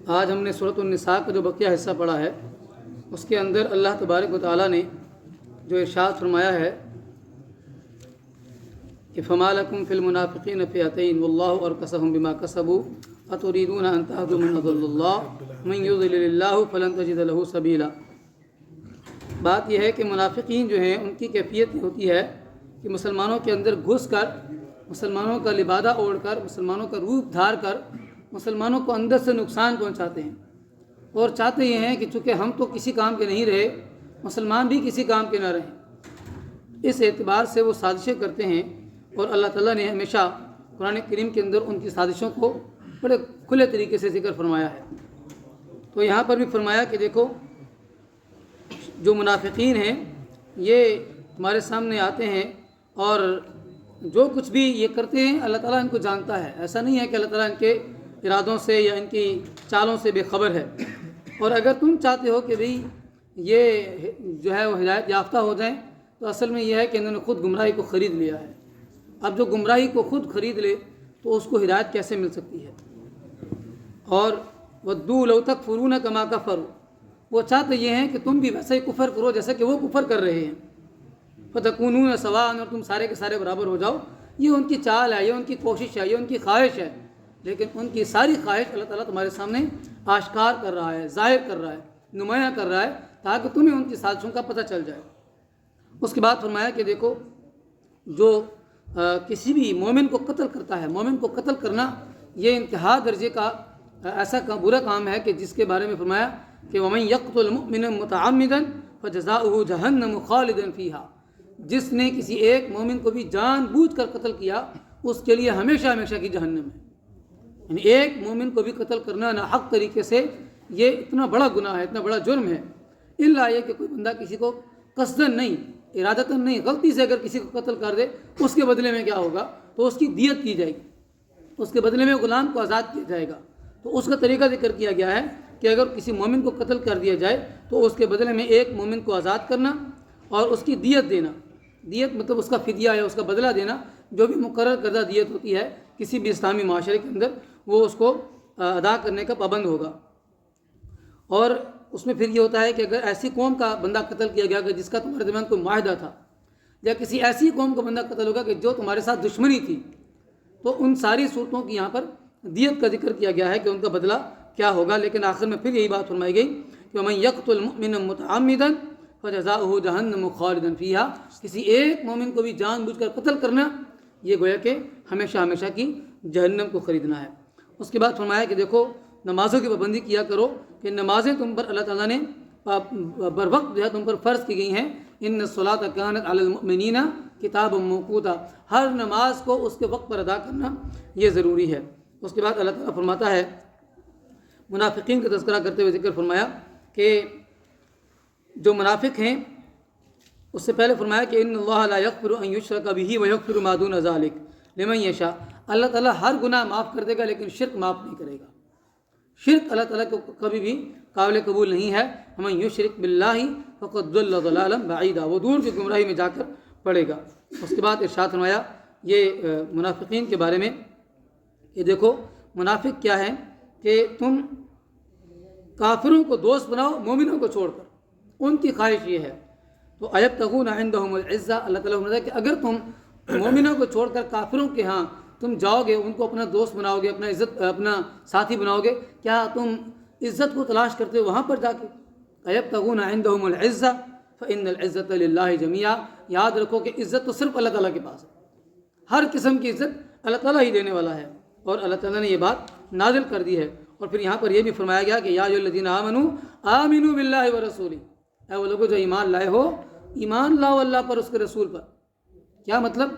آج ہم نے سورۃ النساء کا جو بقیہ حصہ پڑھا ہے اس کے اندر اللہ تبارک و تعالیٰ نے جو ارشاد فرمایا ہے کہ فما لکم فی المنافقین فئتین واللہ ارکسہم بما کسبوا اتریدون ان تہدوا من اضل اللہ من یضلل اللہ فلن تجد له سبیلا۔ بات یہ ہے کہ منافقین جو ہیں ان کی کیفیت یہ ہوتی ہے کہ مسلمانوں کے اندر گھس کر، مسلمانوں کا لبادہ اوڑھ کر، مسلمانوں کا روپ دھار کر مسلمانوں کو اندر سے نقصان پہنچاتے ہیں، اور چاہتے یہ ہیں کہ چونکہ ہم تو کسی کام کے نہیں رہے، مسلمان بھی کسی کام کے نہ رہیں۔ اس اعتبار سے وہ سازشیں کرتے ہیں، اور اللہ تعالیٰ نے ہمیشہ قرآن کریم کے اندر ان کی سازشوں کو بڑے کھلے طریقے سے ذکر فرمایا ہے۔ تو یہاں پر بھی فرمایا کہ دیکھو جو منافقین ہیں یہ ہمارے سامنے آتے ہیں اور جو کچھ بھی یہ کرتے ہیں اللہ تعالیٰ ان کو جانتا ہے۔ ایسا نہیں ہے کہ اللہ تعالیٰ ان کے ارادوں سے یا ان کی چالوں سے بے خبر ہے۔ اور اگر تم چاہتے ہو کہ بھئی یہ جو ہے وہ ہدایت یافتہ ہو جائیں تو اصل میں یہ ہے کہ انہوں نے خود گمراہی کو خرید لیا ہے۔ اب جو گمراہی کو خود خرید لے تو اس کو ہدایت کیسے مل سکتی ہے؟ اور وَدُّوا لَوْ تَكْفُرُونَ كَمَا كَفَرُوا، وہ چاہتے یہ ہیں کہ تم بھی ویسا ہی کفر کرو جیسا کہ وہ کفر کر رہے ہیں۔ فَتَكُونُونَ سَوَاءً، اور تم سارے کے سارے برابر ہو جاؤ۔ یہ ان کی چال ہے، یہ ان کی کوشش ہے، یہ ان کی خواہش ہے، لیکن ان کی ساری خواہش اللہ تعالیٰ تمہارے سامنے آشکار کر رہا ہے، ظاہر کر رہا ہے، نمایاں کر رہا ہے، تاکہ تمہیں ان کی سازشوں کا پتہ چل جائے۔ اس کے بعد فرمایا کہ دیکھو جو کسی بھی مومن کو قتل کرتا ہے، مومن کو قتل کرنا یہ انتہا درجے کا ایسا برا کام ہے کہ جس کے بارے میں فرمایا کہ وَمَن يَقْتُلْ مُؤْمِنًا مُتَعَمِّدًا فَجَزَاؤُهُ جَهَنَّمُ خَالِدًا فِيهَا، جس نے کسی ایک مومن کو بھی جان بوجھ کر قتل کیا اس کے لیے ہمیشہ ہمیشہ کی جہنم ہے۔ یعنی ایک مومن کو بھی قتل کرنا ناحق طریقے سے یہ اتنا بڑا گناہ ہے، اتنا بڑا جرم ہے، الا یہ کہ کوئی بندہ کسی کو قصداً نہیں، ارادتاً نہیں، غلطی سے اگر کسی کو قتل کر دے اس کے بدلے میں کیا ہوگا؟ تو اس کی دیت کی جائے گی، اس کے بدلے میں غلام کو آزاد کیا جائے گا۔ تو اس کا طریقہ ذکر کیا گیا ہے کہ اگر کسی مومن کو قتل کر دیا جائے تو اس کے بدلے میں ایک مومن کو آزاد کرنا اور اس کی دیت دینا۔ دیت مطلب اس کا فدیہ یا اس کا بدلہ دینا، جو بھی مقرر کردہ دیت ہوتی ہے کسی بھی اسلامی معاشرے کے اندر وہ اس کو ادا کرنے کا پابند ہوگا۔ اور اس میں پھر یہ ہوتا ہے کہ اگر ایسی قوم کا بندہ قتل کیا گیا کہ جس کا تمہارے درمیان کوئی معاہدہ تھا، یا کسی ایسی قوم کا بندہ قتل ہوگا کہ جو تمہارے ساتھ دشمنی تھی، تو ان ساری صورتوں کی یہاں پر دیت کا ذکر کیا گیا ہے کہ ان کا بدلہ کیا ہوگا۔ لیکن آخر میں پھر یہی بات فرمائی گئی کہ وَمَن يَقْتُلْ مُؤْمِنًا مُتَعَمِّدًا فَجَزَاؤُهُ جَهَنَّمُ خَالِدًا فِيهَا، کسی ایک مومن کو بھی جان بوجھ کر قتل کرنا یہ گویا کہ ہمیشہ ہمیشہ کی جہنم کو خریدنا ہے۔ اس کے بعد فرمایا کہ دیکھو نمازوں کی پابندی کیا کرو، کہ نمازیں تم پر اللہ تعالیٰ نے بر وقت جو ہے تم پر فرض کی گئی ہیں۔ ان الصلاۃ کانت علی المؤمنین کتابا موقوتا، ہر نماز کو اس کے وقت پر ادا کرنا یہ ضروری ہے۔ اس کے بعد اللہ تعالیٰ فرماتا ہے، منافقین کا تذکرہ کرتے ہوئے ذکر فرمایا کہ جو منافق ہیں اس سے پہلے فرمایا کہ ان اللہ لا یغفر ان یشرک بہ ویغفر ما دون ذلک لمن یشاء، اللہ تعالیٰ ہر گناہ معاف کر دے گا لیکن شرک معاف نہیں کرے گا۔ شرک اللہ تعالیٰ کو کبھی بھی قابل قبول نہیں ہے۔ ومن یشرک باللہ فقد ضل ضلالا بعیدا، وہ دور کی گمراہی میں جا کر پڑے گا۔ اس کے بعد ارشاد فرمایا یہ منافقین کے بارے میں کہ دیکھو منافق کیا ہے کہ تم کافروں کو دوست بناؤ مومنوں کو چھوڑ کر، ان کی خواہش یہ ہے۔ تو ایبتغون عندهم العزہ، اللہ تعالیٰ نے کہ اگر تم مومنوں کو چھوڑ کر کافروں کے ہاں تم جاؤ گے، ان کو اپنا دوست بناؤ گے، اپنا ساتھی بناؤ گے، کیا تم عزت کو تلاش کرتے ہو وہاں پر جا کے؟ ایبتغون عندهم العزہ فإن العزۃ للہ جمیعا، یاد رکھو کہ عزت تو صرف اللہ تعالیٰ کے پاس ہے، ہر قسم کی عزت اللہ تعالیٰ ہی دینے والا ہے، اور اللہ تعالیٰ نے یہ بات نازل کر دی ہے۔ اور پھر یہاں پر یہ بھی فرمایا گیا کہ یا ایھا الذین آمنوا آمنوا باللہ ورسولہ، اے وہ لوگوں جو ایمان لائے ہو ایمان لاؤ اللہ پر، اس کے رسول پر۔ کیا مطلب؟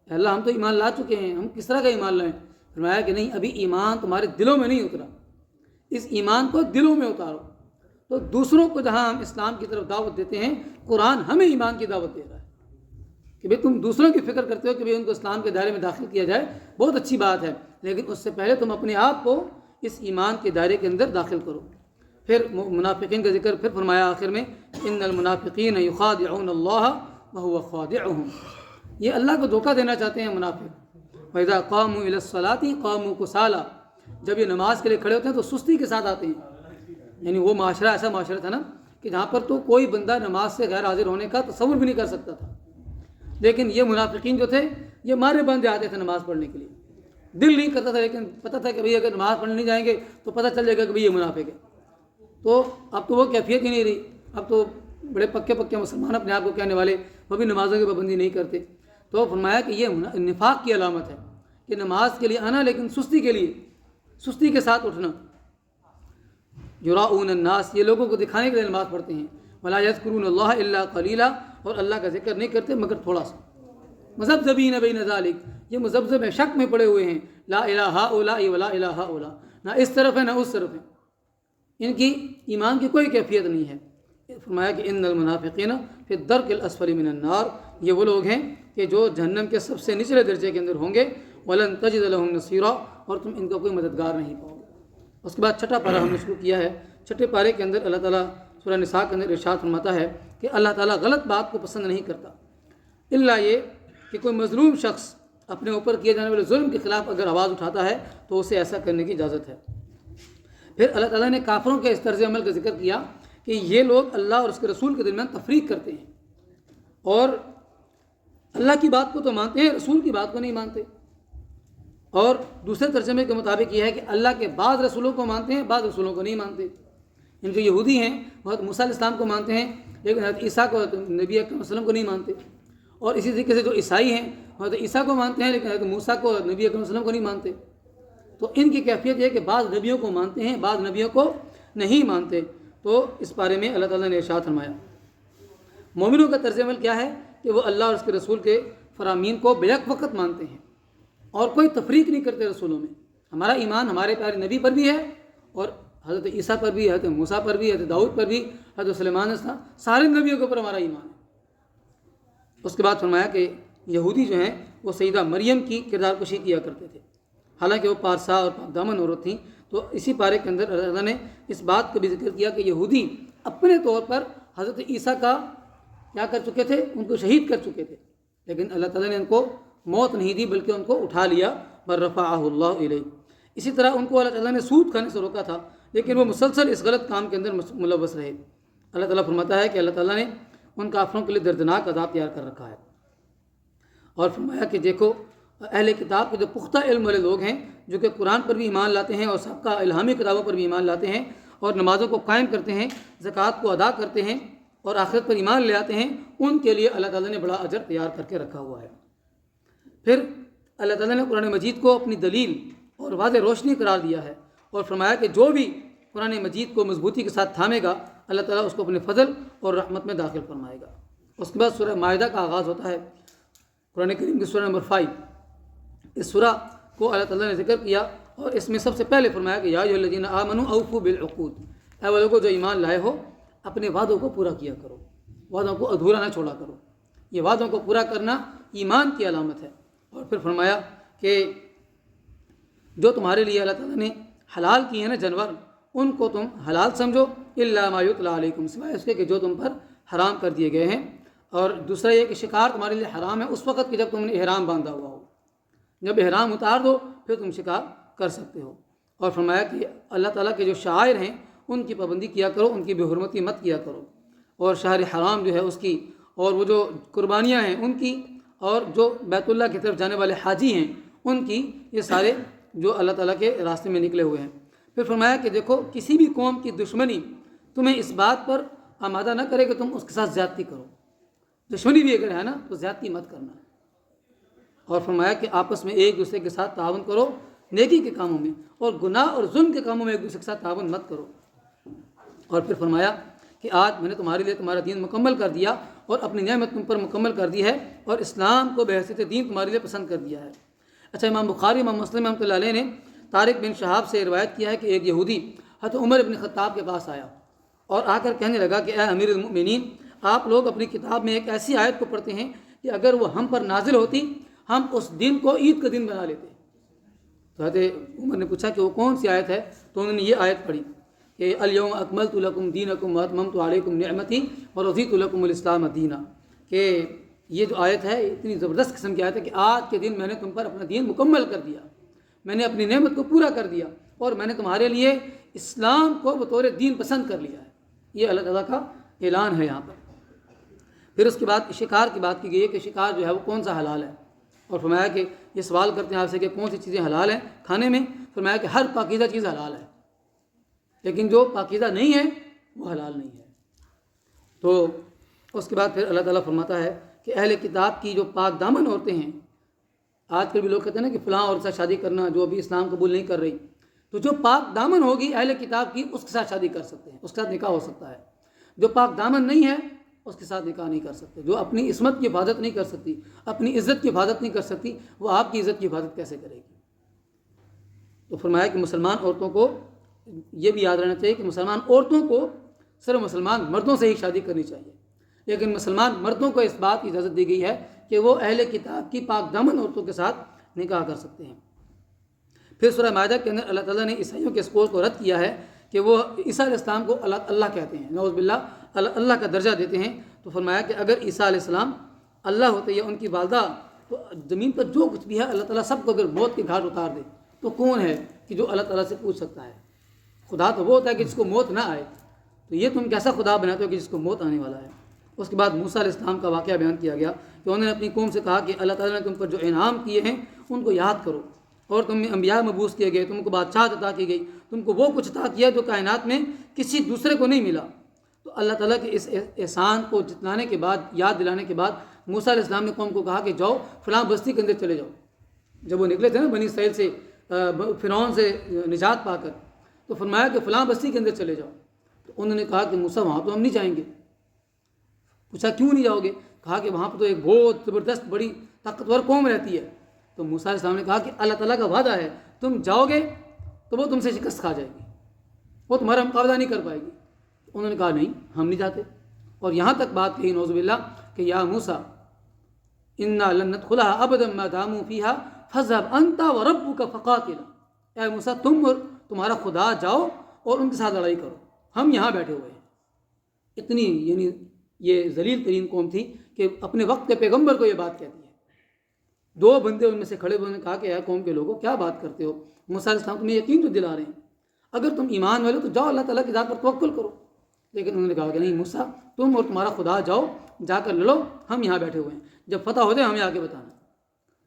اللہ ہم تو ایمان لا چکے ہیں، ہم کس طرح کا ایمان لائیں؟ فرمایا کہ نہیں، ابھی ایمان تمہارے دلوں میں نہیں اترا، اس ایمان کو دلوں میں اتارو۔ تو دوسروں کو جہاں ہم اسلام کی طرف دعوت دیتے ہیں، قرآن ہمیں ایمان کی دعوت دے رہا ہے کہ بھئی تم دوسروں کی فکر کرتے ہو کہ بھئی ان کو اسلام کے دائرے میں داخل کیا جائے، بہت اچھی بات ہے، لیکن اس سے پہلے تم اپنے آپ کو اس ایمان کے دائرے کے اندر داخل کرو۔ پھر منافقین کا ذکر پھر فرمایا آخر میں، ان المنافقین یخادعون اللہ وهو خادعهم، یہ اللہ کو دھوکہ دینا چاہتے ہیں منافق۔ وَإِذَا قَامُوا إِلَى الصَّلَاةِ قَامُوا كُسَالَىٰ، جب یہ نماز کے لیے کھڑے ہوتے ہیں تو سستی کے ساتھ آتے ہیں، یعنی وہ معاشرہ ایسا معاشرہ تھا نا کہ جہاں پر تو کوئی بندہ نماز سے غیر حاضر ہونے کا تصور بھی نہیں کر سکتا تھا، لیکن یہ منافقین جو تھے یہ مارے بندے آتے تھے نماز پڑھنے کے لیے، دل نہیں کرتا تھا لیکن پتہ تھا کہ بھئی اگر نماز پڑھنے نہیں جائیں گے تو پتہ چل جائے گا کہ بھئی یہ منافق ہے۔ تو اب تو وہ کیفیت ہی نہیں رہی، اب تو بڑے پکے مسلمان اپنے آپ کو کہنے والے وہ بھی نمازوں کی پابندی نہیں کرتے۔ تو فرمایا کہ یہ نفاق کی علامت ہے کہ نماز کے لیے آنا لیکن سستی کے ساتھ اٹھنا۔ یراؤون الناس، یہ لوگوں کو دکھانے کے لیے نماز پڑھتے ہیں، ولا یذکرون اللہ الا قلیلا، اور اللہ کا ذکر نہیں کرتے مگر تھوڑا سا۔ مذبذبین بین ذالک، یہ مذبذب ہے، شک میں پڑے ہوئے ہیں، لا الہ ہؤلاء ولا الہ ہؤلاء، نہ اس طرف ہے نہ اس طرف ہے، ان کی ایمان کی کوئی کیفیت نہیں ہے۔ فرمایا کہ ان المنافقین فی الدرک الاسفل من النار، یہ وہ لوگ ہیں کہ جو جہنم کے سب سے نچلے درجے کے اندر ہوں گے، ولن تجد لهم نصیرا، اور تم ان کا کوئی مددگار نہیں پاؤ گے۔ اس کے بعد چھٹا پارہ ہم نے شروع کیا ہے۔ چھٹے پارے کے اندر اللہ تعالیٰ سورہ نساء کے اندر ارشاد فرماتا ہے کہ اللہ تعالیٰ غلط بات کو پسند نہیں کرتا، الا یہ کہ کوئی مظلوم شخص اپنے اوپر کیے جانے والے ظلم کے خلاف اگر آواز اٹھاتا ہے تو اسے ایسا کرنے کی اجازت ہے۔ پھر اللہ تعالیٰ نے کافروں کے اس طرز عمل کا ذکر کیا کہ یہ لوگ اللہ اور اس کے رسول کے درمیان تفریق کرتے ہیں، اور اللہ کی بات کو تو مانتے ہیں، رسول کی بات کو نہیں مانتے، اور دوسرے ترجمے کے مطابق یہ ہے کہ اللہ کے بعض رسولوں کو مانتے ہیں، بعض رسولوں کو نہیں مانتے۔ ان جو یہودی ہیں وہ حضرت موسیٰ علیہ السلام کو مانتے ہیں لیکن حضرت عیسیٰ کو، نبی اکرم صلی اللہ علیہ وسلم کو نہیں مانتے، اور اسی طریقے سے جو عیسائی ہیں حضرت عیسیٰ کو مانتے ہیں لیکن حضرت موسیٰ کو، نبی اکرم صلی اللہ علیہ وسلم کو نہیں مانتے۔ تو ان کی کیفیت یہ ہے کہ بعض نبیوں کو مانتے ہیں، بعض نبیوں کو نہیں مانتے۔ تو اس بارے میں اللہ تعالیٰ نے ارشاد فرمایا۔ مومنوں کا طرز عمل کیا ہے کہ وہ اللہ اور اس کے رسول کے فرامین کو بیک وقت مانتے ہیں اور کوئی تفریق نہیں کرتے رسولوں میں۔ ہمارا ایمان ہمارے پیارے نبی پر بھی ہے، اور حضرت عیسیٰ پر بھی، حضرت موسیٰ پر بھی، حضرت داؤد پر بھی، حضرت سلیمان علیہ السلام، سارے نبیوں کے اوپر ہمارا ایمان ہے۔ اس کے بعد فرمایا کہ یہودی جو ہیں وہ سیدہ مریم کی کردار کشی کیا کرتے تھے، حالانکہ وہ پارسا اور پاک دامن عورت تھیں۔ تو اسی پارے کے اندر اللہ تعالیٰ نے اس بات کا بھی ذکر کیا کہ یہودی اپنے طور پر حضرت عیسیٰ کا کیا کر چکے تھے، ان کو شہید کر چکے تھے، لیکن اللہ تعالیٰ نے ان کو موت نہیں دی بلکہ ان کو اٹھا لیا، برفعہ اللہ الیہ۔ اسی طرح ان کو اللہ تعالیٰ نے سود کھانے سے روکا تھا لیکن وہ مسلسل اس غلط کام کے اندر ملوث رہے۔ اللہ تعالیٰ فرماتا ہے کہ اللہ تعالیٰ نے ان کافروں کے لیے دردناک عذاب تیار کر رکھا ہے، اور فرمایا کہ دیکھو اہل کتاب کے جو پختہ علم والے لوگ ہیں جو کہ قرآن پر بھی ایمان لاتے ہیں اور سب کا الہامی کتابوں پر بھی ایمان لاتے ہیں اور نمازوں کو قائم کرتے ہیں، زکوٰۃ کو ادا کرتے ہیں اور آخرت پر ایمان لے آتے ہیں، ان کے لیے اللہ تعالیٰ نے بڑا اجر تیار کر کے رکھا ہوا ہے۔ پھر اللہ تعالیٰ نے قرآن مجید کو اپنی دلیل اور واضح روشنی قرار دیا ہے، اور فرمایا کہ جو بھی قرآن مجید کو مضبوطی کے ساتھ تھامے گا اللہ تعالیٰ اس کو اپنے فضل اور رحمت میں داخل فرمائے گا۔ اس کے بعد سورہ مائدہ کا آغاز ہوتا ہے، قرآن کریم کی سورہ نمبر 5۔ اس سورہ کو اللہ تعالیٰ نے ذکر کیا اور اس میں سب سے پہلے فرمایا کہ یا ایھا الذین آمنوا اوفوا بالعقود، اے وہ لوگوں جو ایمان لائے ہو اپنے وعدوں کو پورا کیا کرو، وعدوں کو ادھورا نہ چھوڑا کرو۔ یہ وعدوں کو پورا کرنا ایمان کی علامت ہے۔ اور پھر فرمایا کہ جو تمہارے لیے اللہ تعالیٰ نے حلال کیے ہیں نا جانور، ان کو تم حلال سمجھو، الا ما یتلی علیکم، سوائے اس کے کہ جو تم پر حرام کر دیے گئے ہیں۔ اور دوسرا یہ کہ شکار تمہارے لیے حرام ہے اس وقت کہ جب تم نے احرام باندھا ہوا ہو، جب احرام اتار دو پھر تم شکار کر سکتے ہو۔ اور فرمایا کہ اللہ تعالیٰ کے جو شعائر ہیں ان کی پابندی کیا کرو، ان کی بے حرمتی مت کیا کرو، اور شہر حرام جو ہے اس کی، اور وہ جو قربانیاں ہیں ان کی، اور جو بیت اللہ کی طرف جانے والے حاجی ہیں ان کی، یہ سارے جو اللہ تعالیٰ کے راستے میں نکلے ہوئے ہیں۔ پھر فرمایا کہ دیکھو کسی بھی قوم کی دشمنی تمہیں اس بات پر آمادہ نہ کرے کہ تم اس کے ساتھ زیادتی کرو، دشمنی بھی اگر ہے نا تو زیادتی مت کرنا۔ اور فرمایا کہ آپس میں ایک دوسرے کے ساتھ تعاون کرو نیکی کے کاموں میں، اور گناہ اور ظلم کے کاموں میں ایک دوسرے کے ساتھ تعاون مت کرو۔ اور پھر فرمایا کہ آج میں نے تمہارے لیے تمہارا دین مکمل کر دیا اور اپنی نعمت تم پر مکمل کر دی ہے، اور اسلام کو بحیثیت دین تمہارے لیے پسند کر دیا ہے۔ اچھا، امام بخاری، امام مسلم رحمۃ اللہ علیہ نے طارق بن شہاب سے روایت کیا ہے کہ ایک یہودی حضرت عمر بن خطاب کے پاس آیا اور آ کر کہنے لگا کہ اے امیر المؤمنین، آپ لوگ اپنی کتاب میں ایک ایسی آیت کو پڑھتے ہیں کہ اگر وہ ہم پر نازل ہوتی ہم اس دن کو عید کا دن بنا لیتے۔ تو حضرت عمر نے پوچھا کہ وہ کون سی آیت ہے؟ تو انہوں نے یہ آیت پڑھی کہ الیوم اکملت لکم دینکم واتممت علیکم نعمتی ورضیت لکم الاسلام دینا، کہ یہ جو آیت ہے اتنی زبردست قسم کی آیت ہے کہ آج کے دن میں نے تم پر اپنا دین مکمل کر دیا، میں نے اپنی نعمت کو پورا کر دیا اور میں نے تمہارے لیے اسلام کو بطور دین پسند کر لیا ہے. یہ اللہ تعالیٰ کا اعلان ہے یہاں پر. پھر اس کے بعد شکار کی بات کی گئی ہے کہ شکار جو ہے وہ کون سا حلال ہے، اور فرمایا کہ یہ سوال کرتے ہیں آپ سے کہ کون سی چیزیں حلال ہیں کھانے میں. فرمایا کہ ہر پاکیزہ چیز حلال ہے، لیکن جو پاکیزہ نہیں ہے وہ حلال نہیں ہے. تو اس کے بعد پھر اللہ تعالیٰ فرماتا ہے کہ اہل کتاب کی جو پاک دامن عورتیں ہیں، آج کل بھی لوگ کہتے ہیں نا کہ فلاں عورت سے شادی کرنا جو ابھی اسلام قبول نہیں کر رہی، تو جو پاک دامن ہوگی اہل کتاب کی اس کے ساتھ شادی کر سکتے ہیں، اس کے ساتھ نکاح ہو سکتا ہے. جو پاک دامن نہیں ہے اس کے ساتھ نکاح نہیں کر سکتے. جو اپنی عصمت کی حفاظت نہیں کر سکتی، اپنی عزت کی حفاظت نہیں کر سکتی، وہ آپ کی عزت کی حفاظت کیسے کرے گی؟ تو فرمایا کہ مسلمان عورتوں کو یہ بھی یاد رہنا چاہیے کہ مسلمان عورتوں کو صرف مسلمان مردوں سے ہی شادی کرنی چاہیے، لیکن مسلمان مردوں کو اس بات کی اجازت دی گئی ہے کہ وہ اہل کتاب کی پاک دامن عورتوں کے ساتھ نکاح کر سکتے ہیں. پھر سورہ مائدہ کے اندر اللہ تعالیٰ نے عیسائیوں کے اس قول کو رد کیا ہے کہ وہ عیسیٰ علیہ السلام کو اللہ کہتے ہیں، نعوذ باللہ اللہ کا درجہ دیتے ہیں. تو فرمایا کہ اگر عیسیٰ علیہ السلام اللہ ہوتے یا ان کی والدہ، تو زمین پر جو کچھ بھی ہے اللہ تعالیٰ سب کو اگر موت کے گھاٹ اتار دے تو کون ہے کہ جو اللہ تعالیٰ سے پوچھ سکتا ہے؟ خدا تو وہ ہوتا ہے کہ جس کو موت نہ آئے، تو یہ تم کیسا خدا بناتے ہو کہ جس کو موت آنے والا ہے؟ اس کے بعد موسیٰ علیہ السلام کا واقعہ بیان کیا گیا کہ انہوں نے اپنی قوم سے کہا کہ اللہ تعالیٰ نے تم پر جو انعام کیے ہیں ان کو یاد کرو، اور تم میں انبیاء مبعوث کیے گئے، تم کو بادشاہت عطا کی گئی، تم کو وہ کچھ عطا کیا جو کائنات میں کسی دوسرے کو نہیں ملا. تو اللہ تعالیٰ کے اس احسان کو جتلانے کے بعد، یاد دلانے کے بعد، موسیٰ علیہ السلام نے قوم کو کہا کہ جاؤ فلاں بستی کے اندر چلے جاؤ. جب وہ نکلے تھے نا بنی اسرائیل سے، فرعون سے نجات پا کر، تو فرمایا کہ فلاں بستی کے اندر چلے جاؤ. تو انہوں نے کہا کہ موسیٰ وہاں تو ہم نہیں جائیں گے. پوچھا کیوں نہیں جاؤ گے؟ کہا کہ وہاں پہ تو ایک بہت زبردست بڑی طاقتور قوم رہتی ہے. تو موسیٰ علیہ السلام نے کہا کہ اللہ تعالیٰ کا وعدہ ہے تم جاؤ گے تو وہ تم سے شکست کھا جائے گی، وہ تمہارا مقابلہ نہیں کر پائے گی. انہوں نے کہا نہیں ہم نہیں جاتے، اور یہاں تک بات کہی نعوذ باللہ کہ یا موسیٰ انا لن ندخلها ابدا ما داموا فيها فاذهب انت وربك فقاتلا. اے موسیٰ تم اور تمہارا خدا جاؤ اور ان کے ساتھ لڑائی کرو، ہم یہاں بیٹھے ہوئے ہیں. اتنی یعنی یہ ذلیل ترین قوم تھی کہ اپنے وقت کے پیغمبر کو یہ بات کہتی ہے. دو بندے ان میں سے کھڑے ہوئے نے کہا کہ اے قوم کے لوگوں کیا بات کرتے ہو؟ موسیٰ علیہ السلام تمہیں یقین تو دلا رہے ہیں، اگر تم ایمان والے تو جاؤ اللہ تعالیٰ کی ذات پر توکل کرو. لیکن انہوں نے کہا کہ نہیں موسیٰ تم اور تمہارا خدا جاؤ، جا کر لڑو، ہم یہاں بیٹھے ہوئے ہیں، جب فتح ہو جائے ہمیں آگے بتانا.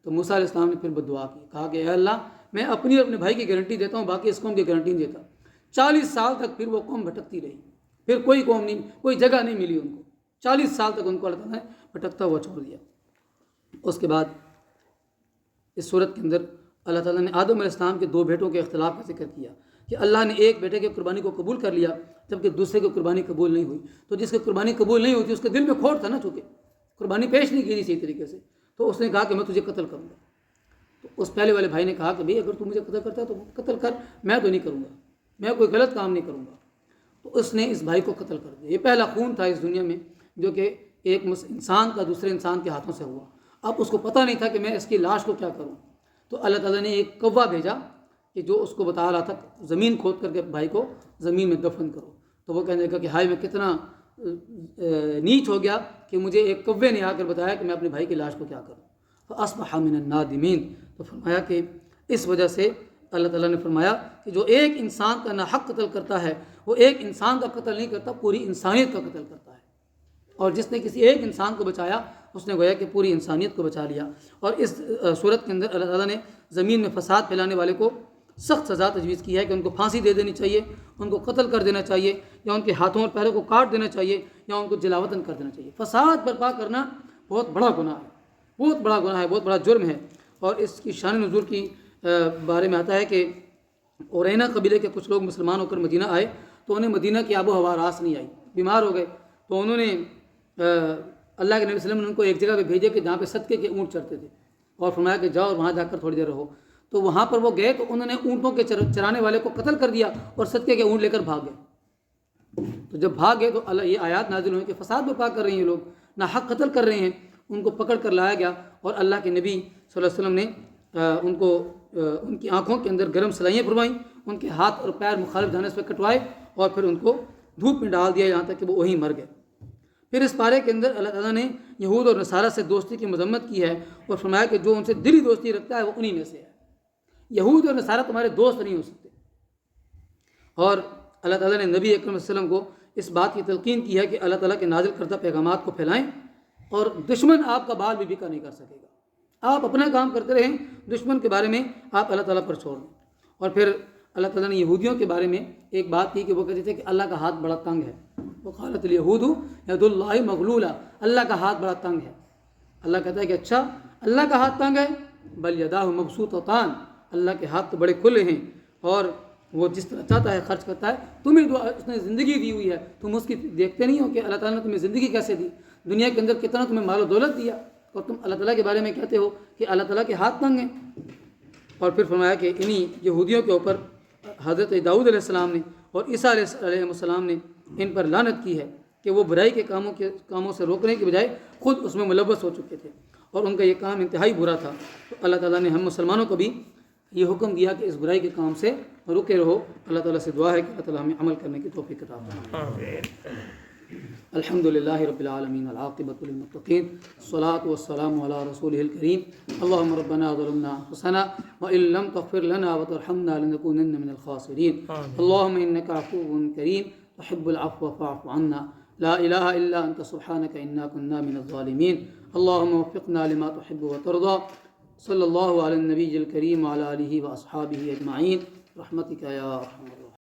تو موسیٰ علیہ السلام نے پھر بدعا کی، کہا کہ اے اللہ میں اپنی اور اپنے بھائی کی گارنٹی دیتا ہوں، باقی اس قوم کی گارنٹی نہیں دیتا. 40 سال تک پھر وہ قوم بھٹکتی رہی، پھر کوئی قوم نہیں، کوئی جگہ نہیں ملی ان کو. 40 سال تک ان کو اللہ تعالیٰ نے بھٹکتا ہوا چھوڑ دیا. اس کے بعد اس صورت کے اندر اللہ تعالیٰ نے آدم علیہ السلام کے 2 بیٹوں کے اختلاف کا ذکر کیا کہ اللہ نے ایک بیٹے کی قربانی کو قبول کر لیا جبکہ دوسرے کی قربانی قبول نہیں ہوئی. تو جس کی قربانی قبول نہیں ہوتی اس کے دل میں کھوٹ تھا نا، چونکہ قربانی پیش نہیں کی تھی صحیح طریقے سے، تو اس نے کہا کہ میں تجھے قتل کروں گا. تو اس پہلے والے بھائی نے کہا کہ بھئی اگر تو مجھے قتل کرتا ہے تو قتل کر، میں تو نہیں کروں گا، میں کوئی غلط کام نہیں کروں گا. تو اس نے اس بھائی کو قتل کر دیا. یہ پہلا خون تھا اس دنیا میں جو کہ ایک انسان کا دوسرے انسان کے ہاتھوں سے ہوا. اب اس کو پتہ نہیں تھا کہ میں اس کی لاش کو کیا کروں. تو اللہ تعالیٰ نے ایک کوا بھیجا کہ جو اس کو بتا رہا تھا زمین کھود کر کے بھائی کو زمین میں دفن کرو. تو وہ کہنے لگا کہ ہائے میں کتنا نیچ ہو گیا کہ مجھے ایک کوے نے آ کر بتایا کہ میں اپنے بھائی کی لاش کو کیا کروں. فاصبح من النادمین. تو فرمایا کہ اس وجہ سے اللہ تعالیٰ نے فرمایا کہ جو ایک انسان کا ناحق قتل کرتا ہے وہ ایک انسان کا قتل نہیں کرتا، پوری انسانیت کا قتل کرتا ہے. اور جس نے کسی ایک انسان کو بچایا اس نے گویا کہ پوری انسانیت کو بچا لیا. اور اس صورت کے اندر اللہ تعالیٰ نے زمین میں فساد پھیلانے والے کو سخت سزا تجویز کی ہے کہ ان کو پھانسی دے دینی چاہیے، ان کو قتل کر دینا چاہیے، یا ان کے ہاتھوں اور پیروں کو کاٹ دینا چاہیے، یا ان کو جلاوطن کر دینا چاہیے. فساد برپا کرنا بہت بڑا گناہ ہے، بہت بڑا گناہ ہے، بہت بڑا جرم ہے. اور اس کی شان نزول کی بارے میں آتا ہے کہ اورینا قبیلے کے کچھ لوگ مسلمان ہو کر مدینہ آئے تو انہیں مدینہ کی آب و ہوا راس نہیں آئی، بیمار ہو گئے. تو انہوں نے اللہ کے نبی صلی اللہ علیہ وسلم نے ان کو ایک جگہ پہ بھیجے کہ جہاں پہ صدقے کے اونٹ چرتے تھے، اور فرمایا کہ جاؤ اور وہاں جا کر تھوڑی دیر رہو. تو وہاں پر وہ گئے تو انہوں نے اونٹوں کے چرانے والے کو قتل کر دیا اور صدقے کے اونٹ لے کر بھاگ گئے. تو جب بھاگ گئے تو اللہ یہ آیات نازل ہوئی کہ فساد برپا کر رہے ہیں یہ لوگ، ناحق قتل کر رہے ہیں. ان کو پکڑ کر لایا گیا اور اللہ کے نبی صلی اللہ علیہ وسلم نے ان کو ان کی آنکھوں کے اندر گرم سلائیاں پھروائیں، ان کے ہاتھ اور پیر مخالف جانب پہ کٹوائے اور پھر ان کو دھوپ میں ڈال دیا یہاں تک کہ وہ وہیں مر گئے. پھر اس پارے کے اندر اللہ تعالیٰ نے یہود اور نصارہ سے دوستی کی مذمت کی ہے اور فرمایا کہ جو ان سے دلی دوستی رکھتا ہے وہ انہی میں سے ہے. یہود اور نصارہ تمہارے دوست نہیں ہو سکتے. اور اللہ تعالیٰ نے نبی اکرم صلی اللہ علیہ وسلم کو اس بات کی تلقین کی ہے کہ اللہ تعالیٰ کے نازل کردہ پیغامات کو پھیلائیں اور دشمن آپ کا بال بھی بکا نہیں کر سکے گا. آپ اپنا کام کرتے رہیں, دشمن کے بارے میں آپ اللہ تعالیٰ پر چھوڑ دیں. اور پھر اللہ تعالیٰ نے یہودیوں کے بارے میں ایک بات کی کہ وہ کہتے تھے کہ اللہ کا ہاتھ بڑا تنگ ہے. وہ قالت الیہود ید اللہ مغلولہ, اللہ کا ہاتھ بڑا تنگ ہے. اللہ کہتا ہے کہ اچھا اللہ کا ہاتھ تنگ ہے, بل یداہ مبسوطتان, اللہ کے ہاتھ تو بڑے کھلے ہیں اور وہ جس طرح چاہتا ہے خرچ کرتا ہے. تمہیں جو اس نے زندگی دی ہوئی ہے تم اس کی دیکھتے نہیں ہو کہ اللہ تعالیٰ نے تمہیں زندگی کیسے دی, دنیا کے اندر کتنا تمہیں مال و دولت دیا, اور تم اللہ تعالیٰ کے بارے میں کہتے ہو کہ اللہ تعالیٰ کے ہاتھ تنگ ہیں. اور پھر فرمایا کہ انہی یہودیوں کے اوپر حضرت داؤد علیہ السلام نے اور عیسیٰ علیہ السلام نے ان پر لعنت کی ہے کہ وہ برائی کے کاموں سے روکنے کے بجائے خود اس میں ملوث ہو چکے تھے اور ان کا یہ کام انتہائی برا تھا. تو اللہ تعالیٰ نے ہم مسلمانوں کو بھی یہ حکم دیا کہ اس برائی کے کام سے رکے رہو. اللہ تعالیٰ سے دعا ہے کہ اللہ تعالیٰ ہمیں عمل کرنے کی توفیق عطا فرمائے. الحمد للہ رب العالمین والعاقبۃ للمتقین والصلاۃ والسلام علی رسولہ الکریم. اللہم ربنا ظلمنا انفسنا وان لم تغفر لنا وترحمنا لنکونن من الخاسرین. اللہم انک عفو کریم تحب العفو فاعف عنا. لا الہ الا انت سبحانک انا کنا من الظالمین. اللہم وفقنا لما تحب وترضى. صلی اللہ علی النبی الکریم وعلی آلہ واصحابہ اجمعین برحمتک یا ارحم الراحمین.